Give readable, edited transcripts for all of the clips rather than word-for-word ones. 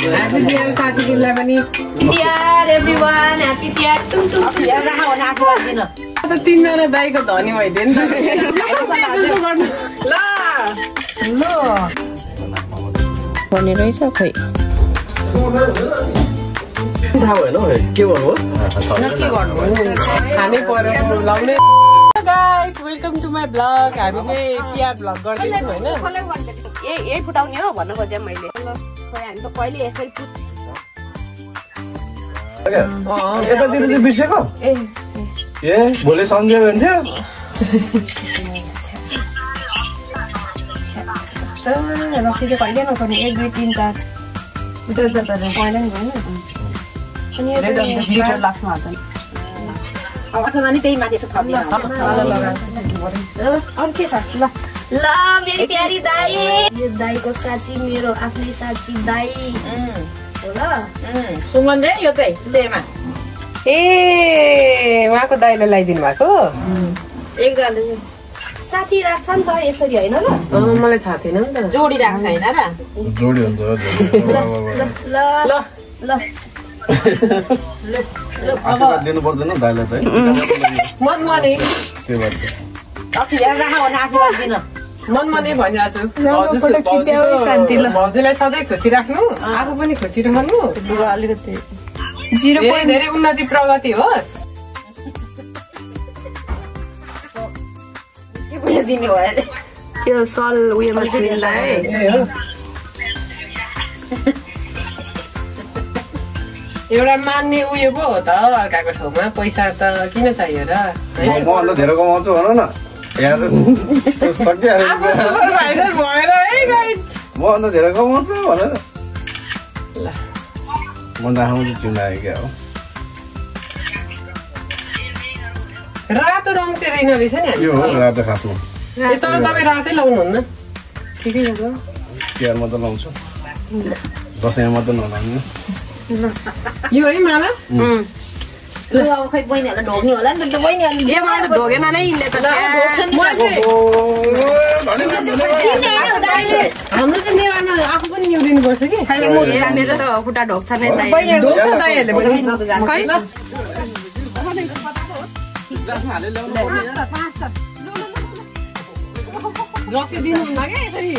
Happy Tiar साथीहरुलाई पनि Tiar everyone, happy Tiar. Tihar राखा भने आशीर्वाद दिन त तीनजना दाइको धनी भइदिए नि त ल भन्ने रहेछ खै थाहा भएन हौ के भन्नु हो के गर्नु खानै पर्यो लाउने guys welcome to my blog हामी चाहिँ तिहार ब्लग गर्दैछौँ हैन यही फुटाउने हो भन्नु खोजेँ मैले खै हामी त कहिले यसरी यतातिर चाहिँ बिर्सेको ए भोलि सम्झ्यो भने थियो रक्सी चाहिँ कहिले नसक्ने 1 2 3 4 कहिले नि भएन लिटर लास्टमा हाल्छ अब अथवा नि त्यही माथि थप्दिन अरू के छ ल ल मेरी प्यारी दाइ यो दाइको साची मेरो आफ्नै साची दाइ हो ल सुमन रे यो चाहिँ त्यहीमा ए उहाँको दाइले लगाइदिनु भएको एकजना साथी राख्छ नि त यसरी हैन ल मलाई थाहा थिएन नि त जोडी राख्छ हैन र जोडी हुन्छ ल ल ल आशीर्वाद दिनु पर्दैन दाइलाई चाहिँ मनमने सेवा रक्सी ल्याएर राखा भने आशीर्वाद दिन मनमने भनिरहेको छु भाउजूलाई सधैँ खुसी राख्नु आफू पनि खुसी रहनु अलिकति धेरै उन्नति प्रगति होस् के पैसा दिने भयो अरे त्यो सल उयोमा चाहिँ दिनलाई एउटा मान्ने उयो पो हो त अर्काको ठाउँमा पैसा त किन चाहियो र मभन्दा धेरै कमाउँछु भन न सकिहाल्यो सुपरभाइजर भएर है गाइज मभन्दा धेरै कमाउँछु भनेर ल म राख्नु चाहिँ चिन्डायो क्या हो रातो रङ चाहिँ रहेन रहेछ नि यो हो रातो खासमा तर तपाईँ रातै लाउनुहुन्न ठिकै छ तिहारमा त लाउँछु दसैँमा त नलाउनु यो है माला ल अब खै बहिनीहरूलाई ढोग्ने होला नि त बहिनीहरूले ए मलाई त ढोगेन नै यिनले त हाम्रो चाहिँ नेवारमा आफू पनि निहुरिनु पर्छ कि मेरो त खुट्टा ढोक्छ नै दाइ ढोक्छ दाइहरूले रसी दिनुहुन्न क्या यसरी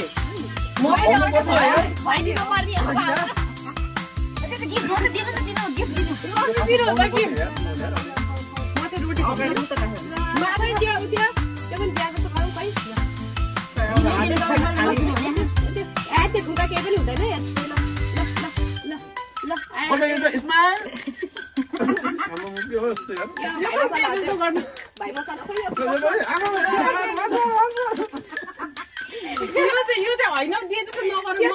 यो चाहिँ होइन दिए जस्तो नगर्नु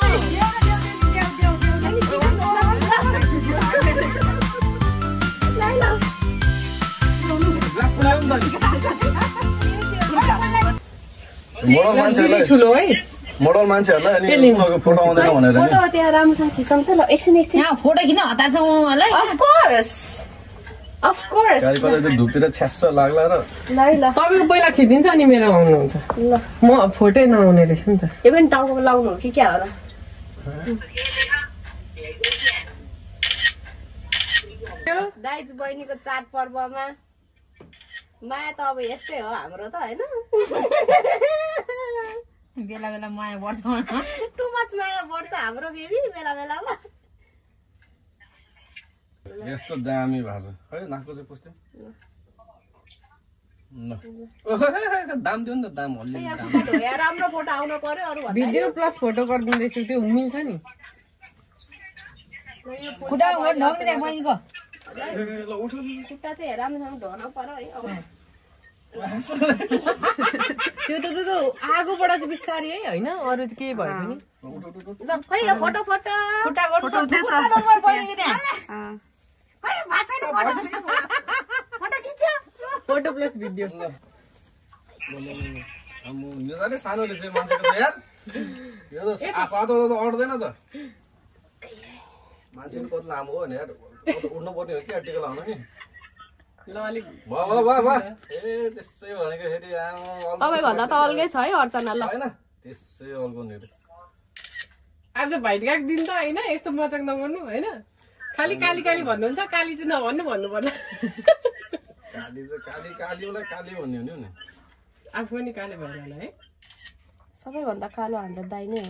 मोडल मान्छेहरूलाई अनि फोटो आउँदैन भनेर फोटो त्यहाँ राम्रोसँग खिचाउँ त ल एकछिन यहाँ फोटो किन हतार्छ उहाँलाई अफ कोर्स धुपतिर छ्यास्स लाग्ला र तपाईँको पहिला खिचिन्छ अनि मेरो आउनुहुन्छ ल म फोटै नआउने रहेछ नि त यो पनि टाउको लाउनु हो कि क्या हो र दाइजु बहिनीको चाडपर्वमा माया त अब यस्तै हो हाम्रो त हैन बेला बेला माया बढ्छ टु मच माया बढ्छ हाम्रो फेरि बेला बेलामा यस्तो दामी भएको छ है नाकको चाहिँ पुस्थे दाम दियो नि त दाम राम्रो फोटो आउन पर्यो अरु भिडियो प्लस फोटो गरिदिँदैछु त्यो मिल्छ नि खुट्टा ढोग्ने त्यहाँ बहिनीको खुट्टा चाहिँ राम्रोसँग धोन पर्यो है अब त्यो त आगोबाट चाहिँ बिस्तारै है होइन अरू चाहिँ केही भयो पनि ल खै यो फोटो फोटो खुट्टा फोटो प्लस भिडियो सानो रहेछ मान्छेको त यार यो त सातो त अट्दैन त मान्छे कति लामो हो नि यार उठ्नु पर्ने हो कि टिका लाउनु नि ल अलिक ए त्यसै भनेको फेरि तपाईँ भन्दा त अलगै छ है अर्चना ल हैन त्यसै अल्को नि आज भाइटिकाको दिन त होइन यस्तो मजाक नगर्नु होइन खालि काली काली भन्नुहुन्छ काली चाहिँ नभन्नु भन्नु पर्ला काली चाहिँ कालीलाई काली भन्ने हो नि आफू पनि काली भएर होला है सबैभन्दा कालो हाम्रो दाइ नै हो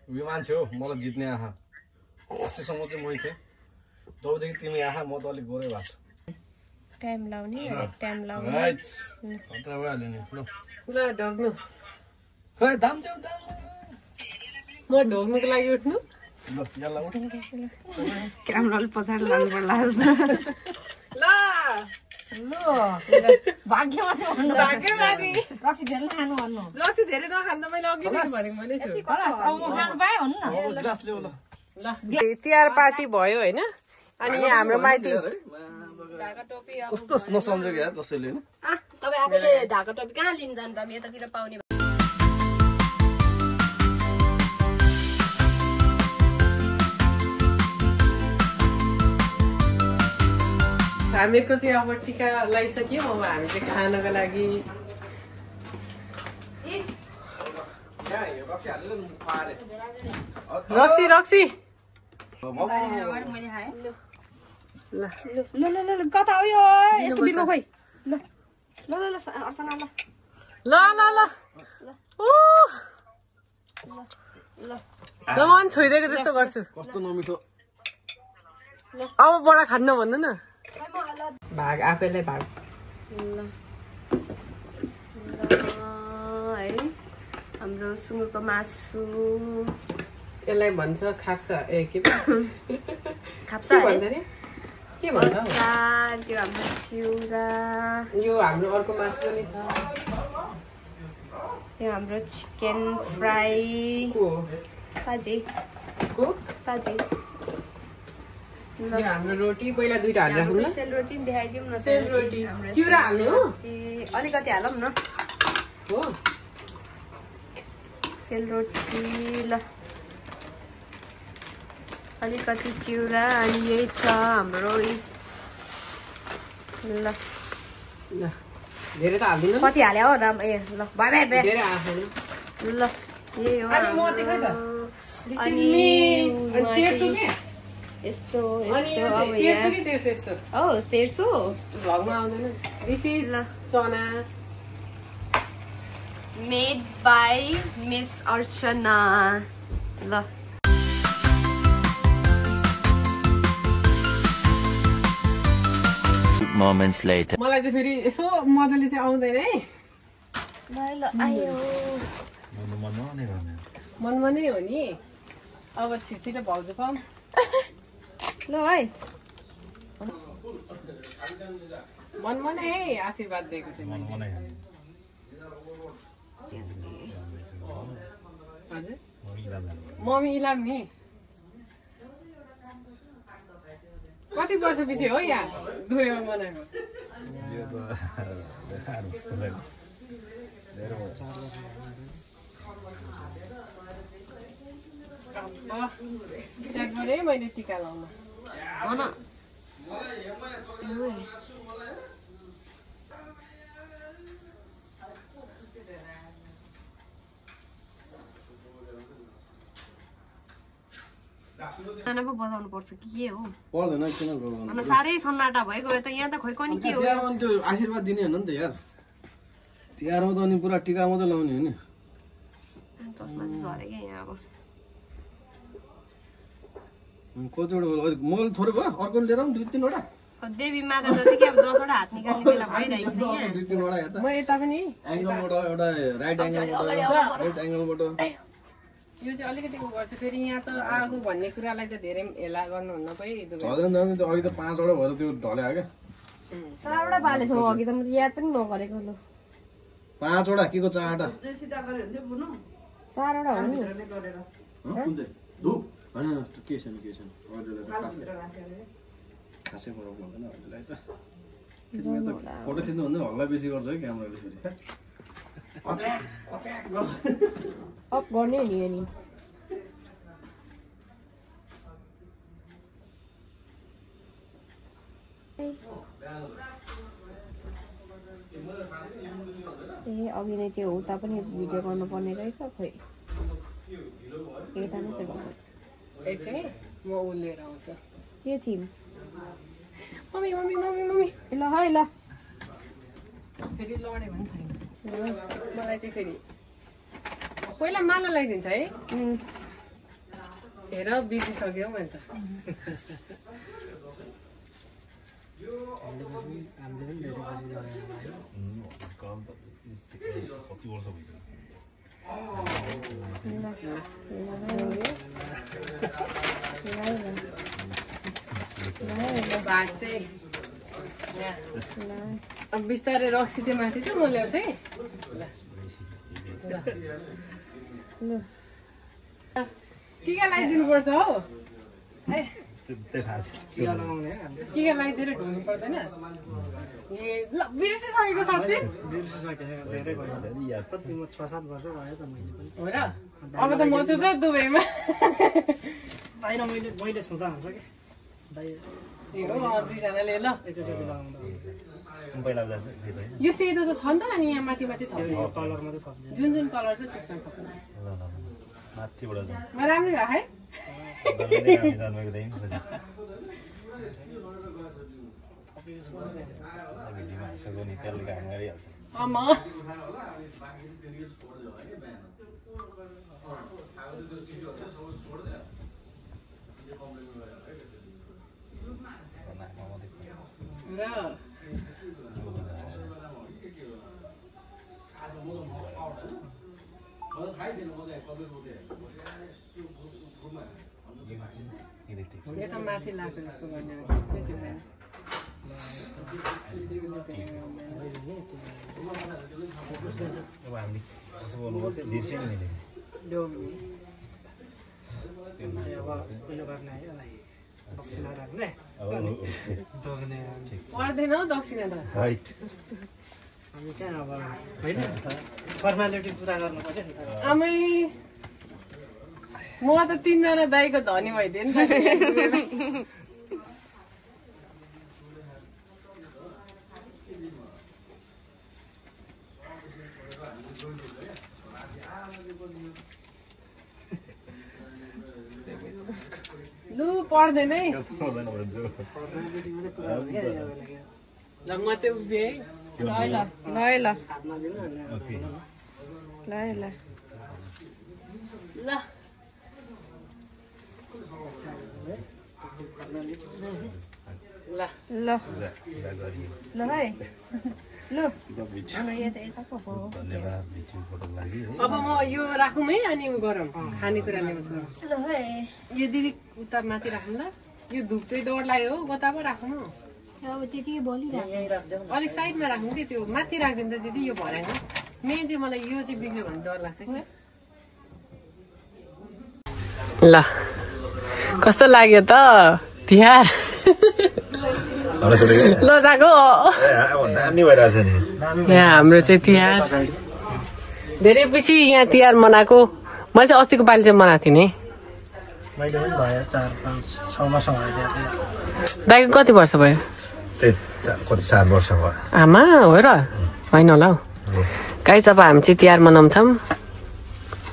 उयो मान्छे हो मलाई जित्ने आहा अस्तिसम्म चाहिँ मै थिएँ जबदेखि तिमी आहा म त अलिक गोरै भएको छु टाइम लाउने टाइम लाउने खतरा भइहाल्यो नि ल ढोग्नु खै दाम देऊ दाम म ढोग्नुको लागि उठ्नु ल यल्ला उठ क्यामेराले पछाडि लानु पर्ला ल भाग्यमाथि रक्सी धेरै खानु भन्नु रक्सी धेरै नखानु त मैले अघिदेखि भनेको खानु पाएँ भन्नु न ग्लास ल्याऊ ल तिहार पार्टी भयो होइन अनि यहाँ हाम्रो माइती कस्तो नसम्झेको यार कसैले होइन तपाईँ आफैले ढाका टोपी कहाँ लिन जानु त यतातिर पाउने हामीहरूको चाहिँ अब टिका लगाइसक्यौँ अब हामी चाहिँ खानको लागि रक्सी रक्सी ल कता हो यो यसको बिर्को खोइ ल ल ल अर्सँग ल ल ल ल ल मन छोइदिएको जस्तो गर्छु कस्तो नमिठो अब बडा खान्न भन्नु न भाग आफैलाई भाग है हाम्रो सुँगुरको मासु यसलाई भन्छ खाप्सा ए के खाप्सा भन्छ नि के भन्छ त्यो हाम्रो चिउरा यो हाम्रो अर्को मासु पनि छ यो हाम्रो चिकन फ्राई को पाजी को पाजी यो हाम्रो रोटी पहिला दुईटा हालेर राखौँ ल सेलरोटी पनि देखाइदिउँ न सेलरोटी चिउरा हाल्ने हो अलिकति हालौँ न हो सेलरोटी ल अलिकति चिउरा अनि यही छ हाम्रो ल धेरै त हाल्दिनु कति हाल्यो हो राम ए ल भयो धेरै हाल्नु ल यही हो अनि म चाहिँ खै त अनि तेर्सो के यस्तो अनि यो चाहिँ तेर्सो कि तेर्सो यस्तो हो तेर्सो भगमा आउँदैन दिस इज चना मेड बाई मिस अर्चना ल moments later मलाई चाहिँ फेरि यसो मजाले चाहिँ आउँदैन है ल आयो मनमा नै हो नि अब छिटो भाउजू पाऊँ ल है मनमा नै आशीर्वाद दिएको चाहिँ हजुर मम्मी इलाम नि कति वर्षपछि हो यहाँ दुवैमा मनाएको स्टार्ट गरेँ मैले टिका लाउन खाना पो बजाउनु पर्छ कि के हो पर्दैन किन गर्नु अनि साह्रै सन्नाटा भइगयो त यहाँ त खोइ कनि के हो तिहारमा त्यो आशीर्वाद दिने होइन नि त यार तिहारमा त अनि पुरा टिका मात्रै लाउने हो नि चस्मा चाहिँ झरे क्या यहाँ अब कतिवटा मैले थोरै भयो अर्को लिएर दुई तिनवटा देवी माता जतिकै अब 10वटा हात निकाल्ने बेला भइरहेको छ यहाँ दुई तिनवटा यता म यता पनि एङ्गलबाट एउटा राइट एङ्गलबाट लेफ्ट एङ्गलबाट यो चाहिँ अलिकति गर्छु फेरि यहाँ त आगो भन्ने कुरालाई चाहिँ धेरै हेला गर्नुहुन्न पै झन् झन् त्यो अघि त 5वटा भएर त्यो ढल्या क्या 4वटा पालेछौँ अघि त म याद पनि नगरेको ल 5वटा के को 4वटा 4वटा हो नि कुन चाहिँ धुप होइन के छैन खासै फरक पर्दैन अहिलेलाई त फोटो खिच्नु भन्दा हल्ला बेसी गर्छ है क्यामेराले फेरि अफ गर्ने नि यो नि ए अघि नै त्यो उता पनि भिडियो गर्नुपर्ने रहेछ खोइ एकछिन म उ लिएर आउँछु के छिम मम्मी मम्मी मम्मी मम्मी ल है ल फेरि लड्यो भने छैन मलाई चाहिँ फेरि पहिला माला लगाइदिन्छ है हेर बिर्सिसक्यो मैले त अब बिस्तारै रक्सी चाहिँ माथि चाहिँ म ल्याउँछु है टिका लगाइदिनु पर्छ हौ टिका लगाइदिएर ढुल्नु पर्दैन ए ल बिर्सिसकेको साँच्चै हो र अब त म छु त दुबईमा दुईजनाले ल यो सेतो त छ नि त अनि यहाँ माथि माथि थप्नु जुन जुन कलर छ त्यसमा थप्नु राम्रो भयो है आमा यो त माथि लाग्यो जस्तो गर्ने पर्दैन हौ दक्षिणा त आमै म त 3 जना दाइको धनी भइदिएँ नि त लु पर्दैन है ल म चाहिँ उभिएँ ल है ल अब म यो राखौँ है अनि उ गरौँ खानेकुरा ल्याउँछु ल है यो दिदी उता माथि राखौँ ल यो धुप चाहिँ डर लाग्यो हो गता पो राखौँ अब त्यतिकै बोलिरहेको अलिक साइडमा राखौँ कि त्यो माथि राखिदिनु त दिदी यो भरेन मेन चाहिँ मलाई यो चाहिँ बिग्रियो भने डर लाग्छ कि ल कस्तो लाग्यो त तिहार लजाको यहाँ हाम्रो चाहिँ तिहार धेरै पछि यहाँ तिहार मनाएको मैले चाहिँ अस्तिको पालि चाहिँ मनाएको थिएँ नि दाइको कति वर्ष भयो 4 वर्ष भयो आमा हो र होइन होला हौ गाइस अब हामी चाहिँ तिहार मनाउँछौँ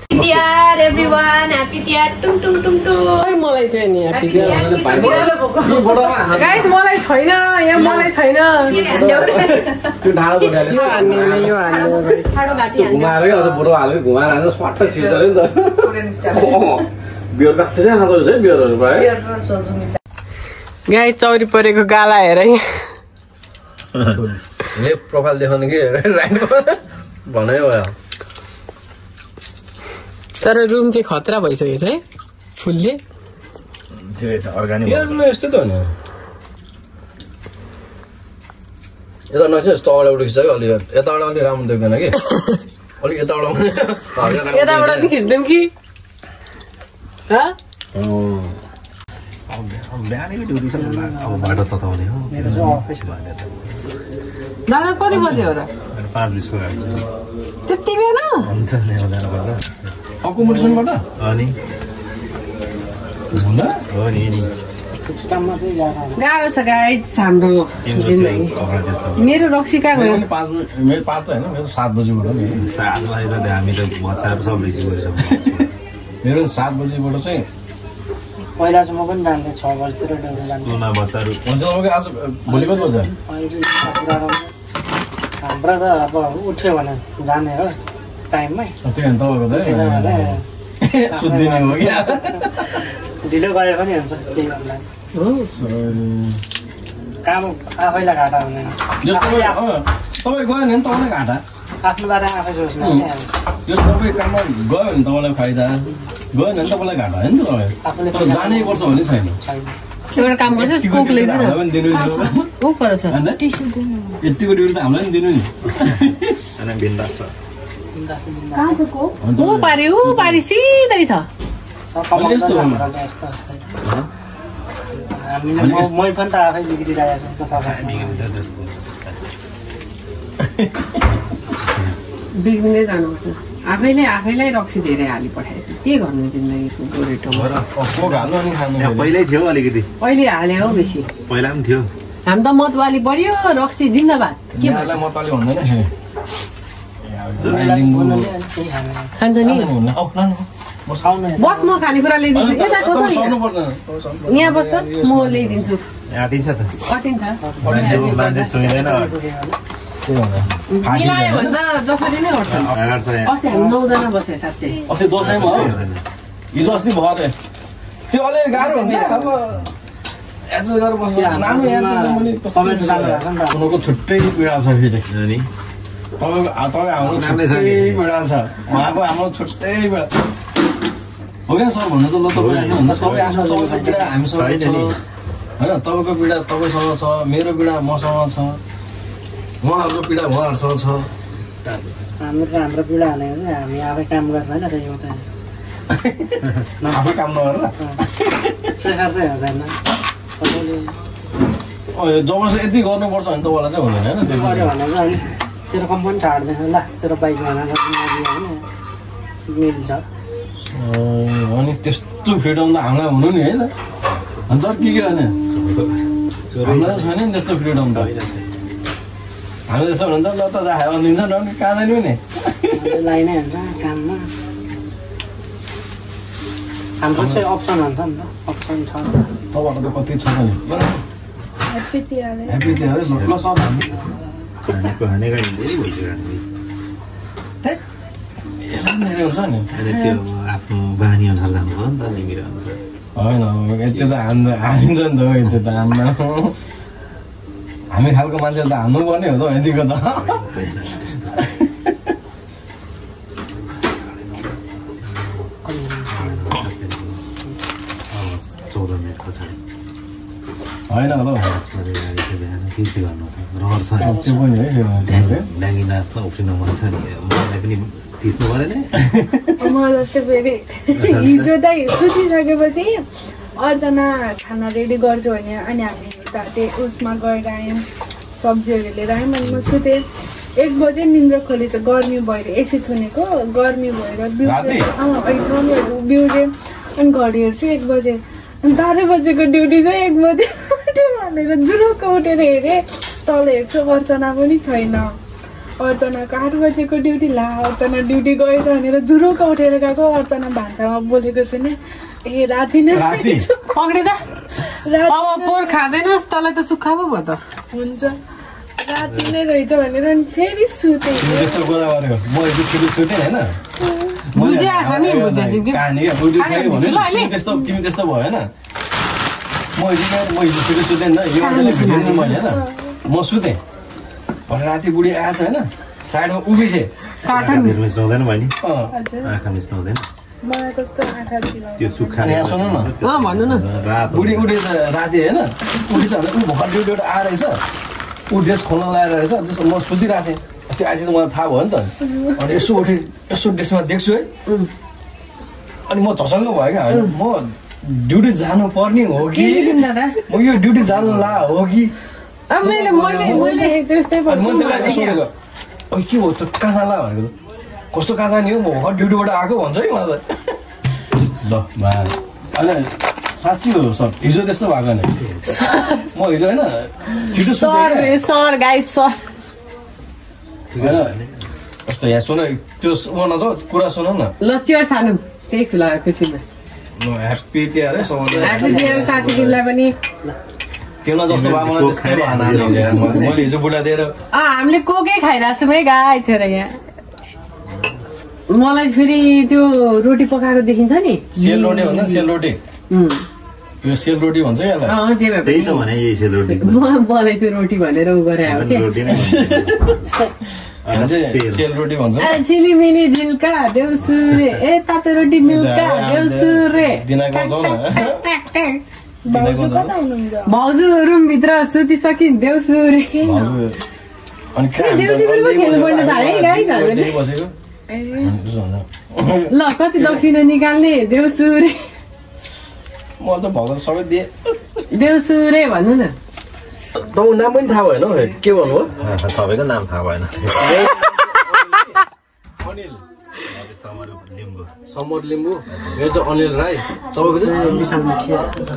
तिहार एभ्रीवान ह्यापी तिहार टुङ टुङ टुङ टुङ मलाई चाहिँ नि ह्यापी गाइस मलाई छैन यहाँ मलाई छैन यो हान्ने यो हान्ने घुमाएरै अझ बुढो हालेर घुमाएर हाल्नु स्वाट छिर्छ नि त बियर काट्दै छ खाँदो रहेछ है बियरहरु भयो गाई चौरी परेको गाला हेर ले प्रोफाइल देखाउनु के भन्नै भयो तर रुम चाहिँ खतरा भइसकेछ है फुलले अर्गानिक यस्तो त हो नि यता नछ यस्तो अगाडि खिच्छ अलि यताबाट अलि राम्रो देख्दैन कि अलिक यताबाट नि खिच्दैम कि दादा कति बजे हो र 5:20 को गाडी त्यति बेला अकोमोडेसनबाट अनि गाह्रो छ गाइस हाम्रो जिन्दगी मेरो रक्सी कहाँ गयो मेरो 5 त हैन मेरो 7 बजेबाट नि 7 बजे त हामी त बच्चाहरु सब रिसिभ गरिसक्यो मेरो 7 बजेबाट चाहिँ पहिलासम्म पनि जान्थेँ 6 बजीतिर ड्युटी जान्थेँ हुन्छ तपाईँ आज भोलि कति बज्छ हाम्रो त अब उठ्यो भने जाने हो टाइममै त्यही हो तपाईँको त सुत्दिने हो कि ढिलो गए पनि हुन्छ केही भन्दा काम आफैलाई घाटा हुँदैन तपाईँ गयो भने तपाईँलाई घाटा आफ्नो बारेमा आफै सोच्नु जस्तो तपाईँ काममा गयो भने तपाईँलाई फाइदा गयो भने तपाईँलाई घाटा होइन नि त तपाईँ तर जानै पर्छ भने छैन एउटा काम गर्छ स्कोप लेख्दैन पनि दिनु नि ऊ पर्छ यतिको ड्युटी त हामीलाई पनि दिनु नि ऊ पारी सिधै छ मै पनि त आफै बिग्रिरहेको छु बिग्रिँदै जानुपर्छ आफैलाई रक्सी धेरै हाली पठाएछ के गर्नु जिन्दगीको गोरेटोमा पहिल्यै थियो अलिकति अहिले हाले हो बेसी पहिला पनि थियो हामी त मतवाली बढ्यो रक्सी जिन्दाबाद के मतवाली भन्दैन खान्छ नि बस म खानेकुरा ल्याइदिन्छु यता छ यहाँ बस्छ म ल्याइदिन्छु आँटिन्छ त कटिन्छ मान्छे छुइँदैन मिलायो भने त जसरी नै उठ्छ अस्ति हामी 9 जना बस्यो साँच्चै अस्ति दसैँमा हो हिजो अस्ति भयो अरे त्यो अलिक गाह्रो हुन्छ अब एडजस्ट गरेर बस्नु छुट्टै पीडा छ फेरि तपाईँ हाम्रो छुट्टै पीडा छ उहाँको हाम्रो छुट्टै पीडा हो क्या सर भन्नु त ल तपाईँ आफ्नो तपाईँको पीडा हामीसँग छ होइन तपाईँको पीडा तपाईँसँग छ मेरो पीडा मसँग छ उहाँहरूको पीडा उहाँहरूसँग छ हाम्रो पीडा भनेको चाहिँ हामी आफै काम गर्दैन त्यही मात्रै आफै काम नगरेर प्रेसर चाहिँ हुँदैन जबरजस्ती यति गर्नुपर्छ भने तपाईँलाई चाहिँ हुँदैन होइन त्यो गऱ्यो भने चाहिँ तेरो कम्पनी छाड्दैन ल तेरो बाइक भनेर मिल्छ अनि त्यस्तो फ्रिडम त हामीलाई हुनु नि है त अनि सर के होइन हामीलाई छैन नि त्यस्तो फ्रिडम त हामी त्यसो भने त ल त जायो भनिदिन्छ न कहाँ जाने नि लाइ नै हुन्छ काममा हाम्रो चाहिँ अप्सन हुन्छ नि त अप्सन छ तपाईँहरू त कति छ नि ह्याप्पी तिहार ल सर खानेको खानेको धेरै भइसक्यो हुन्छ नि त्यो आफ्नो बानी अनुसार जानुभयो नि त निमिर अनुसार होइन त्यो त हानिन्छ नि त त्यो त हान्न हामी खालको मान्छेले त हान्नु पर्ने हो त यतिको त 14 मिनट पछाडि होइन होला बिहान के चाहिँ गर्नु त रहर छ त्यो पनि है ड्याङ्गिनाथमा उफ्रिनु मन छ नि मलाई पनि थिच्नु पऱ्यो नि म जस्तै फेरि हिजो त सुतिसकेपछि अर्जना खाना रेडी गर्छु भने अनि हामी त त्यो उसमा गएर आयौँ सब्जीहरू लिएर आयौँ अनि म सुतेँ 1 बजे निन्द्रा खोलेछ गर्मी भएर एसी थुनेको गर्मी भएर बिउजे अनि घडी हेर्छु 1 बजे अनि 12 बजेको ड्युटी चाहिँ 1 बजे उठ्यो भनेर जुरुक्क उठेर हेरेँ तल हेर्छु अर्चना पनि छैन अर्चनाको 8 बजेको ड्युटी ला अर्चना ड्युटी गएछ भनेर जुरुक्क उठेर गएको अर्चना भान्सामा बोलेको सुने ए राति नै पक्रे त अब पोर खाँदैनस् तँलाई त सुक्खा पो भयो त हुन्छ राति नै रहेछ भनेर अनि फेरि सुतेँ त्यस्तो कुरा गरेको म हिजो छिटो सुतेँ होइन भुजिया खाने भुजिया त्यस्तो तिमी त्यस्तो भयो होइन म हिजो छिटो सुतेँ नि त यो अझैले भेटिनु मैले होइन म सुतेँ भरे राति बुढी आएछ होइन साइडमा उभिछे मिच्नाउँदैन बहिनी आँखा मिच्नाउँदैन मलाई कस्तो आँखा त्यो सुक्खा सुन्नु न भन्नु न बुढी उठेछ राति होइन उठिछ भने ऊ भर्खर ड्युटीबाट आएर रहेछ ऊ ड्रेस खोल्न लगाएर रहेछ जस्तो म सुतिरहेको थिएँ त्यो आएपछि त मलाई थाहा भयो नि त अनि यसो उठेँ यसो ड्रेसमा देख्छु है अनि म झसङ्ग भयो क्या म ड्युटी जानु पर्ने हो कि म यो ड्युटी जानु ला हो कि त्यस्तै के हो त कहाँ जाला भनेको कस्तो कहाँ जाने हो म भर्खर ड्युटीबाट आएको भन्छ है मलाई त ल भा होइन साँच्ची हो सर हिजो त्यस्तो भएको नि म हिजो होइन छिटो सर गाइस सर होइन कस्तो यहाँ सुन त्यो नजाऊ कुरा सुन न ल चेयर सानो त्यही खुला खुसीमा ह्याप्पी तिहार है सबैलाई ह्याप्पी तिहार साथी तिमीलाई पनि तिम्रो जस्तो भए मलाई त्यस्तै भएन मैले हिजो बुढा दिएर हामीले कोकै खाइरहेको छौँ है गाई छोएर यहाँ मलाई फेरि त्यो रोटी पकाएको देखिन्छ नि सेलरोटी भन्छ सेलरोटी यो सेलरोटी भन्छ यसलाई जे भए त्यही त भने यही सेलरोटी म बोलाइछु रोटी भनेर उ गरे हो के रोटी नै सेलरोटी भन्छ चिलिमिली झिल्का देउसुरे ए तातो रोटी मिल्का देउसुरे भाउजू रुमभित्र सुतिसकि देउसुरे देउसी पनि खेल्नु पर्ने त है गाई ल कति दक्षिणा निकाल्ने देउसुरे म त भगवान सबै दिए देउसुरे भन्नु न तपाईँको नाम पनि थाहा भएन के भन्नु तपाईँको नाम थाहा भएन अनिल समर लिम्बू मेरो चाहिँ अनिल राई तपाईँको चाहिँ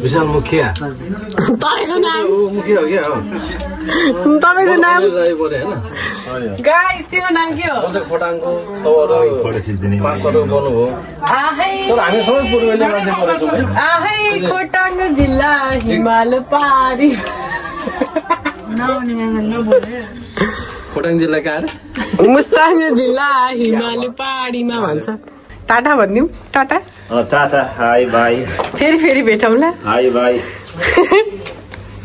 विशाल मुखिया तपाईँको नाम मुखिया हो क्या तपाईँको नाम राई पऱ्यो होइन गाइस तिम्रो नाम के हो म चाहिँ खोटाङको तपाईँहरू पासहरू गर्नुभयो आहै तर हामी सबै पूर्वेली मान्छे परेछौँ है आहै खोटाङ जिल्ला हिमाल पारी खोटाङ जिल्ला कहाँ मुस्ताङ जिल्ला हिमाल पहाडीमा भन्छ टाटा भनिदिउँ टाटा टाटा हाई भाइ फेरि भेटौँला हाई भाइ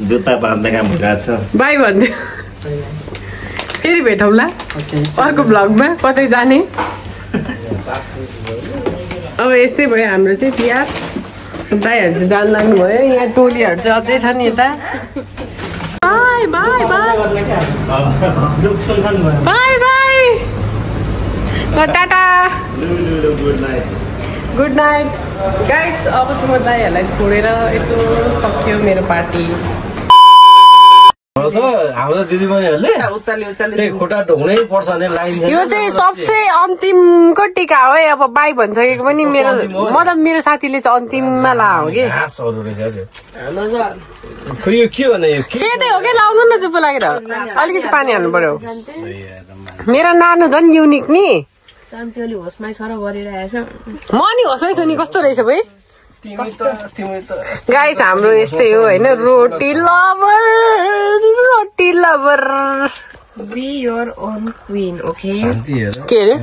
जुत्ता बाँध्ने काम भइरहेको छ बाई भनिदिउँ फेरि भेटौँला अर्को भ्लगमा कतै जाने अब यस्तै भयो हाम्रो चाहिँ तिहार दाइहरू चाहिँ जान लाग्नु भयो यहाँ टोलीहरू चाहिँ अझै छ नि यता by by by by by tata good night guys अब चाहिँ म दाइहरूलाई छोडेर यसो सक्यो मेरो पार्टी हाम्रो दिदीबहिनीहरूले त्यही खुट्टा ढोक्नै पर्छ भने लाइन यो चाहिँ सबसे अन्तिमको टिका हो है अब बाई भनिसकेको पनि मेरो मतलब मेरो साथीले चाहिँ अन्तिममा ला हो कि घाँसहरू रहेछ त्यो यो के भने सेतै हो कि लाउनु न चुप्पो लागेर अलिकति पानी हाल्नु पर्यो मेरो नानु झन् युनिक नि म नि होसमै छु नि कस्तो रहेछ भाइ गाइस हाम्रो यस्तै हो होइन roti lover be your own queen okay के अरे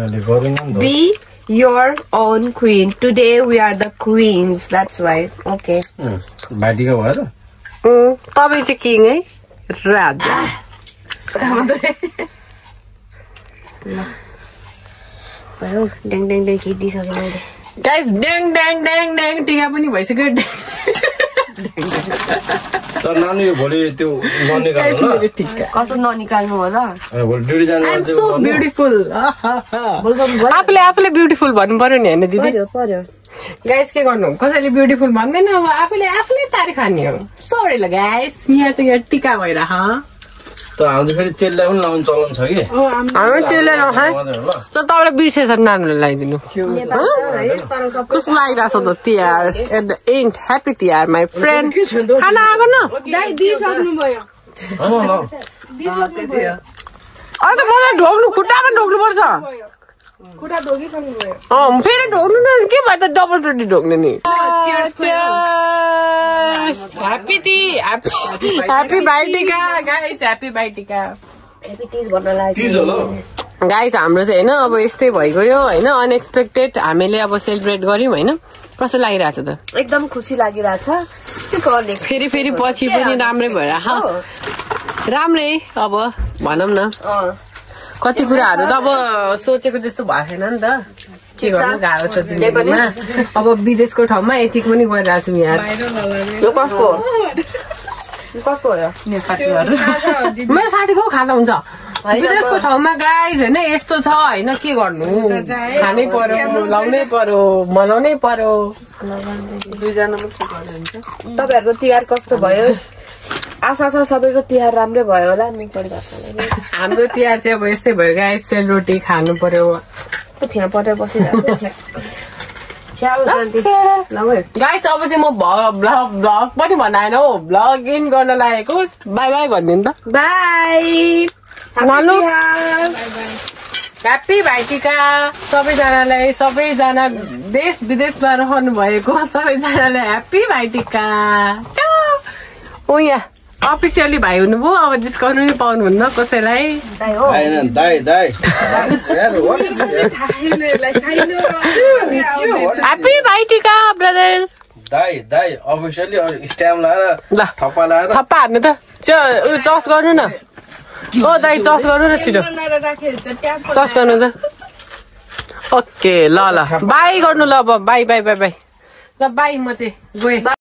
be your own queen today we are the queens that's why okay भाइटिका भएर तपाईँ चाहिँ किङ है राजा भयो ड्याङ ड्याङ ड्याङ खिचिदिइसकेँ मैले गाइस ड्याङ ड्याङ ड्याङ ड्याङ टिका पनि भइसक्यो तर नानी यो भोलि त्यो ननिकाल्नु ल कस्तो ननिकाल्नु होला भोलि ड्युटी जानु सो ब्युटिफुल आफूले ब्युटिफुल भन्नु पर्यो नि होइन दिदी पर्यो गाइस के गर्नु कसैले ब्युटिफुल भन्दैन अब आफूले तारिफ हान्ने हो सरी ल गाइस यहाँ चाहिँ यहाँ टिका भइरह तर हाम्रो फेरि चेल्ला पनि लाउनु चलन छ कि हामी त्यसले तर तपाईँलाई बिर्सेछ नानीलाई लगाइदिनु कस्तो लागिरहेछ त Tihar at the end happy Tihar my friend खाना आएको न अन्त मलाई ढोक्नु खुट्टामा ढोक्नु पर्छ फेरि ढोक्नु न के भयो त डबल चोटि ढोक्ने नि happy Bhaitika guys happy Bhaitika guys हाम्रो चाहिँ होइन अब यस्तै भइगयो होइन अनएक्सपेक्टेड हामीले अब सेलिब्रेट गर्यौँ होइन कस्तो लागिरहेछ त एकदम खुसी लागिरहेछ फेरि पछि पनि राम्रै भएर राम्रै अब भनौँ न कति कुराहरू त अब सोचेको जस्तो भएको छैन नि त के गर्नु गाह्रो छ जिन्दगीमा अब विदेशको ठाउँमा यतिको पनि गरिरहेको छौँ यहाँ यो कस्तो हो मेरो साथीको खाँदा हुन्छ विदेशको ठाउँमा गाइस होइन यस्तो छ होइन के गर्नु खानै पर्यो लाउनै पर्यो मनाउनै पर्यो दुईजना तपाईँहरूको तिहार कस्तो भयो आशा छ सबैको तिहार राम्रै भयो होला नि हाम्रो तिहार चाहिँ अब यस्तै भयो गाइस सेलरोटी खानु पर्यो फेरि पटेर बसिरहेको गाइस अब चाहिँ म भ्लग पनि बनाएन हो भ्लग इन गर्न लागेको बाई बाई भनिदिनु त बाई ह्याप्पी भाइटिका सबैजनालाई सबैजना देश विदेशमा रहनु भएको सबैजनालाई ह्याप्पी भाइटिका ओ यहाँ अफिसियली भाइ हुनुभयो अब डिस्काउन्ट पनि पाउनुहुन्न कसैलाई ह्याप्पी भाइटिका ब्रदर दाइ अफिसियली स्ट्याम्प लाएर थप्पा लाएर थप्पा हान्नु त चस गर्नु न ओ दाइ चस गर्नु न छिटो चस गर्नु त ओके ल बाई गर्नु ल अब बाई ल बाई म चाहिँ गएँ